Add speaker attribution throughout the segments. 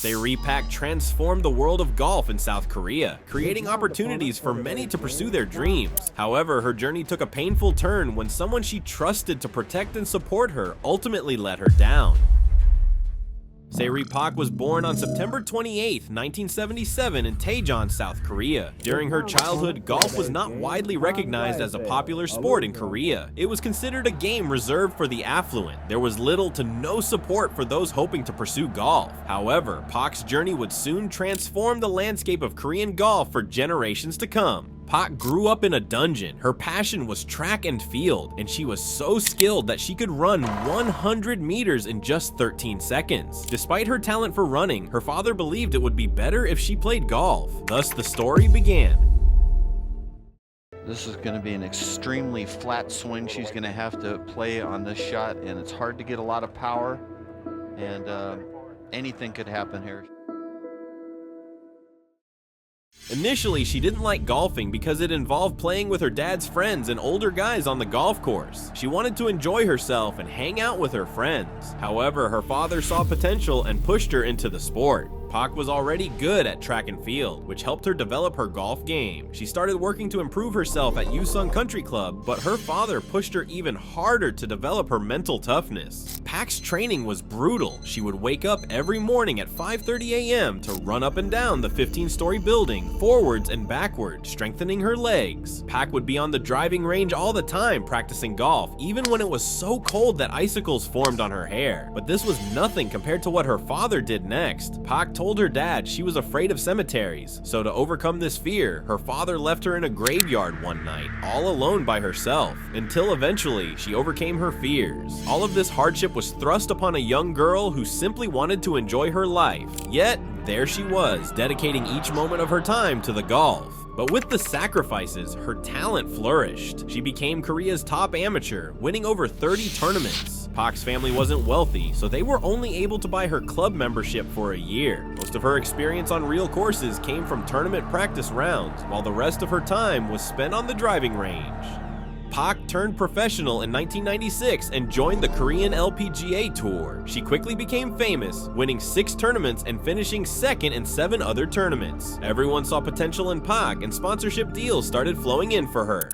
Speaker 1: Ri Pak transformed the world of golf in South Korea, creating opportunities for many to pursue their dreams. However, her journey took a painful turn when someone she trusted to protect and support her ultimately let her down. Ri Pak was born on September 28, 1977 in Daejeon, South Korea. During her childhood, golf was not widely recognized as a popular sport in Korea. It was considered a game reserved for the affluent. There was little to no support for those hoping to pursue golf. However, Pak's journey would soon transform the landscape of Korean golf for generations to come. Pak grew up in a dungeon. Her passion was track and field, and she was so skilled that she could run 100 meters in just 13 seconds. Despite her talent for running, her father believed it would be better if she played golf. Thus, the story began.
Speaker 2: This is going to be an extremely flat swing she's going to have to play on this shot, and it's hard to get a lot of power, and anything could happen here.
Speaker 1: Initially, she didn't like golfing because it involved playing with her dad's friends and older guys on the golf course. She wanted to enjoy herself and hang out with her friends. However, her father saw potential and pushed her into the sport. Pak was already good at track and field, which helped her develop her golf game. She started working to improve herself at Yuseong Country Club, but her father pushed her even harder to develop her mental toughness. Pak's training was brutal. She would wake up every morning at 5:30 a.m. to run up and down the 15-story building, forwards and backwards, strengthening her legs. Pak would be on the driving range all the time practicing golf, even when it was so cold that icicles formed on her hair. But this was nothing compared to what her father did next. Pak told her dad she was afraid of cemeteries, so to overcome this fear, her father left her in a graveyard one night, all alone by herself, until eventually she overcame her fears. All of this hardship was thrust upon a young girl who simply wanted to enjoy her life. Yet, there she was, dedicating each moment of her time to the golf. But with the sacrifices, her talent flourished. She became Korea's top amateur, winning over 30 tournaments. Pak's family wasn't wealthy, so they were only able to buy her club membership for a year. Most of her experience on real courses came from tournament practice rounds, while the rest of her time was spent on the driving range. Pak turned professional in 1996 and joined the Korean LPGA Tour. She quickly became famous, winning 6 tournaments and finishing second in 7 other tournaments. Everyone saw potential in Pak, and sponsorship deals started flowing in for her.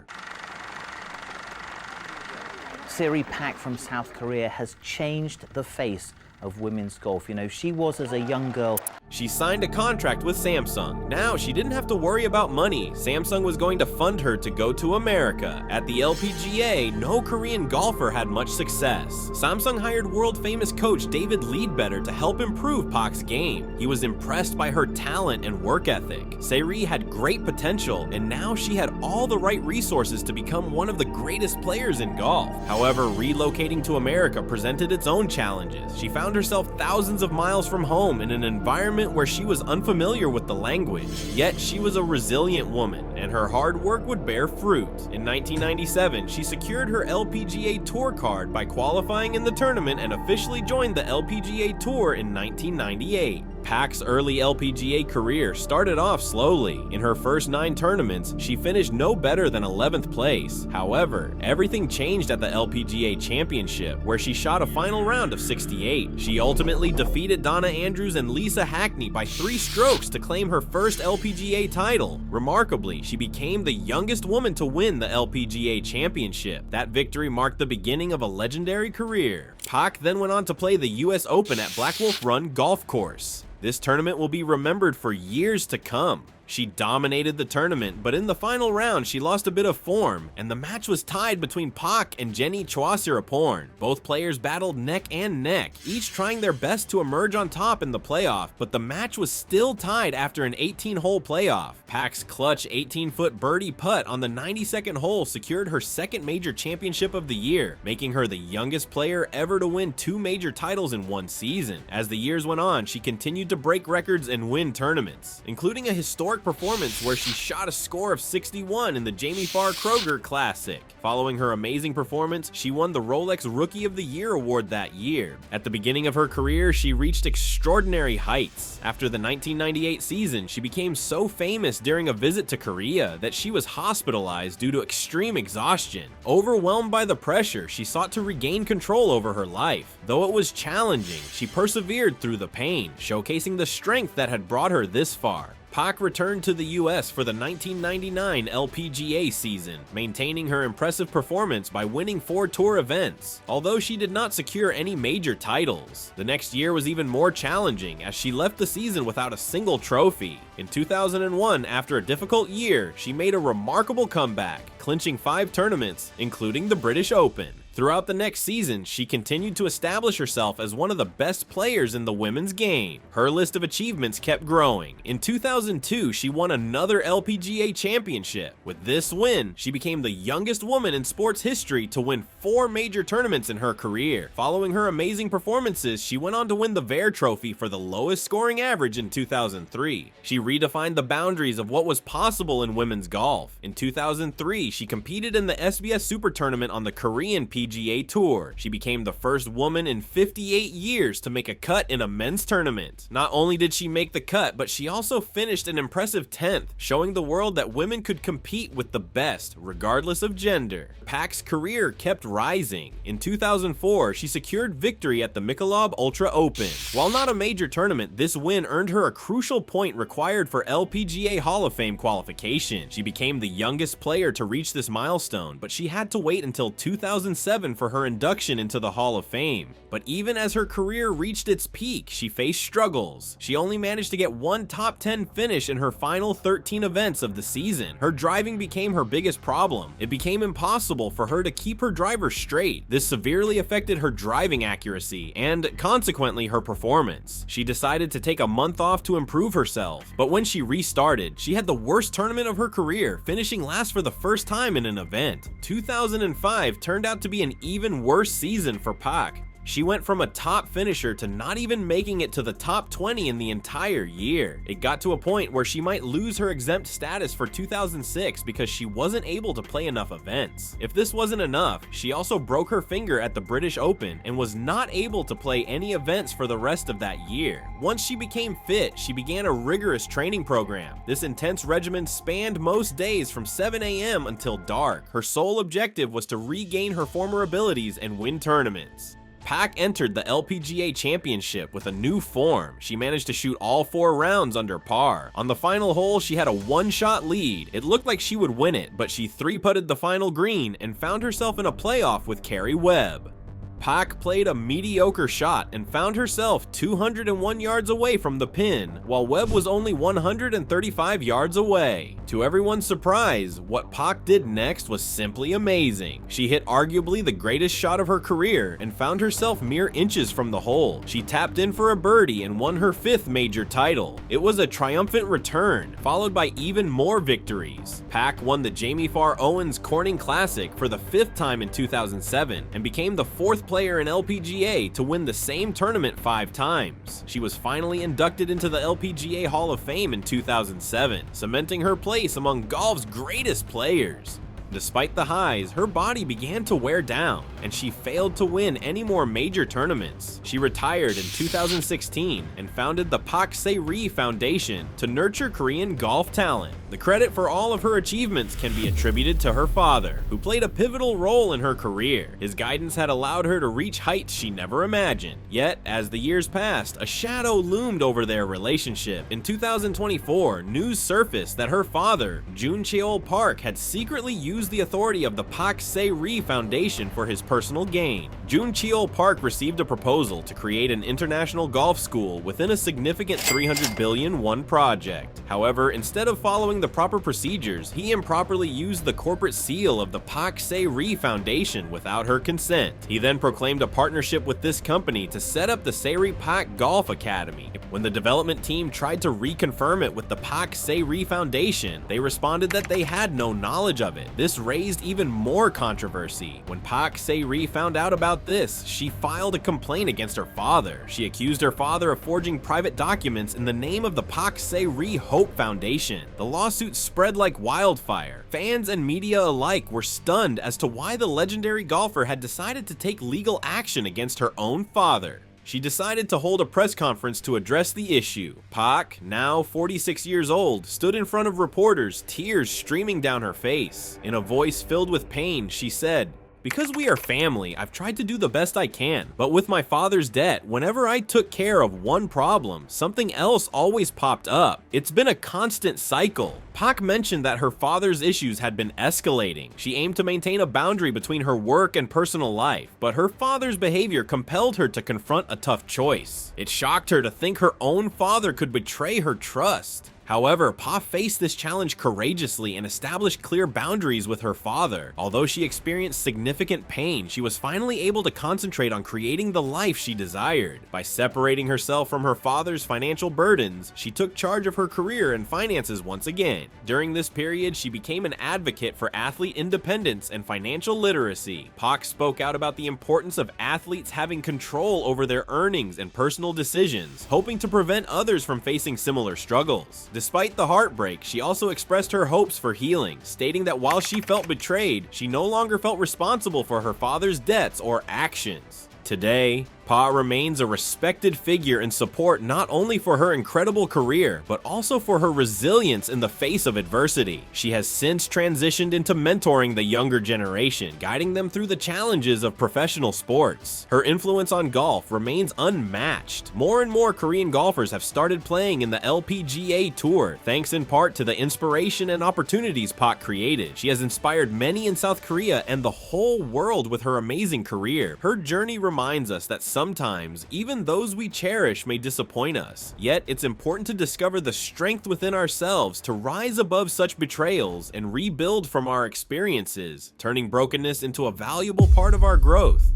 Speaker 3: Ri Pak from South Korea has changed the face of women's golf. You know, she was, as a young girl,
Speaker 1: she signed a contract with Samsung. Now she didn't have to worry about money. Samsung was going to fund her to go to America. At the LPGA, no Korean golfer had much success. Samsung hired world-famous coach David Leadbetter to help improve Pak's game. He was impressed by her talent and work ethic. Ri had great potential, and now she had all the right resources to become one of the greatest players in golf. However, relocating to America presented its own challenges. She found herself thousands of miles from home in an environment where she was unfamiliar with the language. Yet she was a resilient woman, and her hard work would bear fruit. In 1997, she secured her LPGA Tour card by qualifying in the tournament and officially joined the LPGA Tour in 1998. Pak's early LPGA career started off slowly. In her first 9 tournaments, she finished no better than 11th place. However, everything changed at the LPGA Championship, where she shot a final round of 68. She ultimately defeated Donna Andrews and Lisa Hackney by 3 strokes to claim her first LPGA title. Remarkably, she became the youngest woman to win the LPGA Championship. That victory marked the beginning of a legendary career. Pak then went on to play the US Open at Black Wolf Run Golf Course. This tournament will be remembered for years to come. She dominated the tournament, but in the final round, she lost a bit of form, and the match was tied between Pak and Jenny Choi-Siraporn. Both players battled neck and neck, each trying their best to emerge on top in the playoff, but the match was still tied after an 18-hole playoff. Pak's clutch 18-foot birdie putt on the 92nd hole secured her second major championship of the year, making her the youngest player ever to win 2 major titles in one season. As the years went on, she continued to break records and win tournaments, including a historic performance where she shot a score of 61 in the Jamie Farr Kroger Classic. Following her amazing performance, she won the Rolex Rookie of the Year award that year. At the beginning of her career, she reached extraordinary heights. After the 1998 season, she became so famous during a visit to Korea that she was hospitalized due to extreme exhaustion. Overwhelmed by the pressure, she sought to regain control over her life. Though it was challenging, she persevered through the pain, showcasing embracing the strength that had brought her this far. Pak returned to the US for the 1999 LPGA season, maintaining her impressive performance by winning 4 tour events, although she did not secure any major titles. The next year was even more challenging as she left the season without a single trophy. In 2001, after a difficult year, she made a remarkable comeback, clinching 5 tournaments, including the British Open. Throughout the next season, she continued to establish herself as one of the best players in the women's game. Her list of achievements kept growing. In 2002, she won another LPGA championship. With this win, she became the youngest woman in sports history to win 4 major tournaments in her career. Following her amazing performances, she went on to win the Vare Trophy for the lowest scoring average in 2003. She redefined the boundaries of what was possible in women's golf. In 2003, she competed in the SBS Super Tournament on the Korean PGA Tour. She became the first woman in 58 years to make a cut in a men's tournament. Not only did she make the cut, but she also finished an impressive 10th, showing the world that women could compete with the best, regardless of gender. Pak's career kept rising. In 2004, she secured victory at the Michelob Ultra Open. While not a major tournament, this win earned her a crucial point required for LPGA Hall of Fame qualification. She became the youngest player to reach this milestone, but she had to wait until 2007 for her induction into the Hall of Fame. But even as her career reached its peak, she faced struggles. She only managed to get 1 top 10 finish in her final 13 events of the season. Her driving became her biggest problem. It became impossible for her to keep her driver straight. This severely affected her driving accuracy and, consequently, her performance. She decided to take a month off to improve herself, but when she restarted, she had the worst tournament of her career, finishing last for the first time in an event. 2005 turned out to be an even worse season for Pak. She went from a top finisher to not even making it to the top 20 in the entire year. It got to a point where she might lose her exempt status for 2006 because she wasn't able to play enough events. If this wasn't enough, she also broke her finger at the British Open and was not able to play any events for the rest of that year. Once she became fit, she began a rigorous training program. This intense regimen spanned most days from 7 a.m. until dark. Her sole objective was to regain her former abilities and win tournaments. Pak entered the LPGA Championship with a new form. She managed to shoot all 4 rounds under par. On the final hole, she had a 1-shot lead. It looked like she would win it, but she 3-putted the final green and found herself in a playoff with Carrie Webb. Pak played a mediocre shot and found herself 201 yards away from the pin, while Webb was only 135 yards away. To everyone's surprise, what Pak did next was simply amazing. She hit arguably the greatest shot of her career and found herself mere inches from the hole. She tapped in for a birdie and won her 5th major title. It was a triumphant return, followed by even more victories. Pak won the Jamie Farr Owens Corning Classic for the 5th time in 2007 and became the 4th player in LPGA to win the same tournament 5 times. She was finally inducted into the LPGA Hall of Fame in 2007, cementing her place among golf's greatest players. Despite the highs, her body began to wear down, and she failed to win any more major tournaments. She retired in 2016 and founded the Pak Se-ri Foundation to nurture Korean golf talent. The credit for all of her achievements can be attributed to her father, who played a pivotal role in her career. His guidance had allowed her to reach heights she never imagined. Yet, as the years passed, a shadow loomed over their relationship. In 2024, news surfaced that her father, Jun Cheol Park, had secretly used the authority of the Pak Se-ri Foundation for his personal gain. Jun Cheol Park received a proposal to create an international golf school within a significant $300 billion project. However, instead of following the proper procedures, he improperly used the corporate seal of the Pak Se-ri Foundation without her consent. He then proclaimed a partnership with this company to set up the Se-ri Pak Golf Academy. When the development team tried to reconfirm it with the Pak Se-ri Foundation, they responded that they had no knowledge of it. This raised even more controversy. When Pak Se-ri found out about this, she filed a complaint against her father. She accused her father of forging private documents in the name of the Pak Se-ri Hope Foundation. The lawsuit spread like wildfire. Fans and media alike were stunned as to why the legendary golfer had decided to take legal action against her own father. She decided to hold a press conference to address the issue. Pak, now 46 years old, stood in front of reporters, tears streaming down her face. In a voice filled with pain, she said, Because we are family, I've tried to do the best I can, but with my father's debt, whenever I took care of one problem, something else always popped up. It's been a constant cycle. Pak mentioned that her father's issues had been escalating. She aimed to maintain a boundary between her work and personal life, but her father's behavior compelled her to confront a tough choice. It shocked her to think her own father could betray her trust. However, Pa faced this challenge courageously and established clear boundaries with her father. Although she experienced significant pain, she was finally able to concentrate on creating the life she desired. By separating herself from her father's financial burdens, she took charge of her career and finances once again. During this period, she became an advocate for athlete independence and financial literacy. Pak spoke out about the importance of athletes having control over their earnings and personal decisions, hoping to prevent others from facing similar struggles. Despite the heartbreak, she also expressed her hopes for healing, stating that while she felt betrayed, she no longer felt responsible for her father's debts or actions. Today, Pa remains a respected figure in support not only for her incredible career, but also for her resilience in the face of adversity. She has since transitioned into mentoring the younger generation, guiding them through the challenges of professional sports. Her influence on golf remains unmatched. More and more Korean golfers have started playing in the LPGA Tour, thanks in part to the inspiration and opportunities Pak created. She has inspired many in South Korea and the whole world with her amazing career. Her journey reminds us that sometimes, even those we cherish may disappoint us. Yet, it's important to discover the strength within ourselves to rise above such betrayals and rebuild from our experiences, turning brokenness into a valuable part of our growth.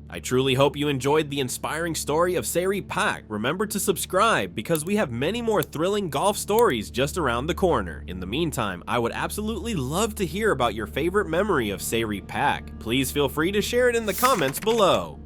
Speaker 1: I truly hope you enjoyed the inspiring story of Ri Pak. Remember to subscribe because we have many more thrilling golf stories just around the corner. In the meantime, I would absolutely love to hear about your favorite memory of Ri Pak. Please feel free to share it in the comments below.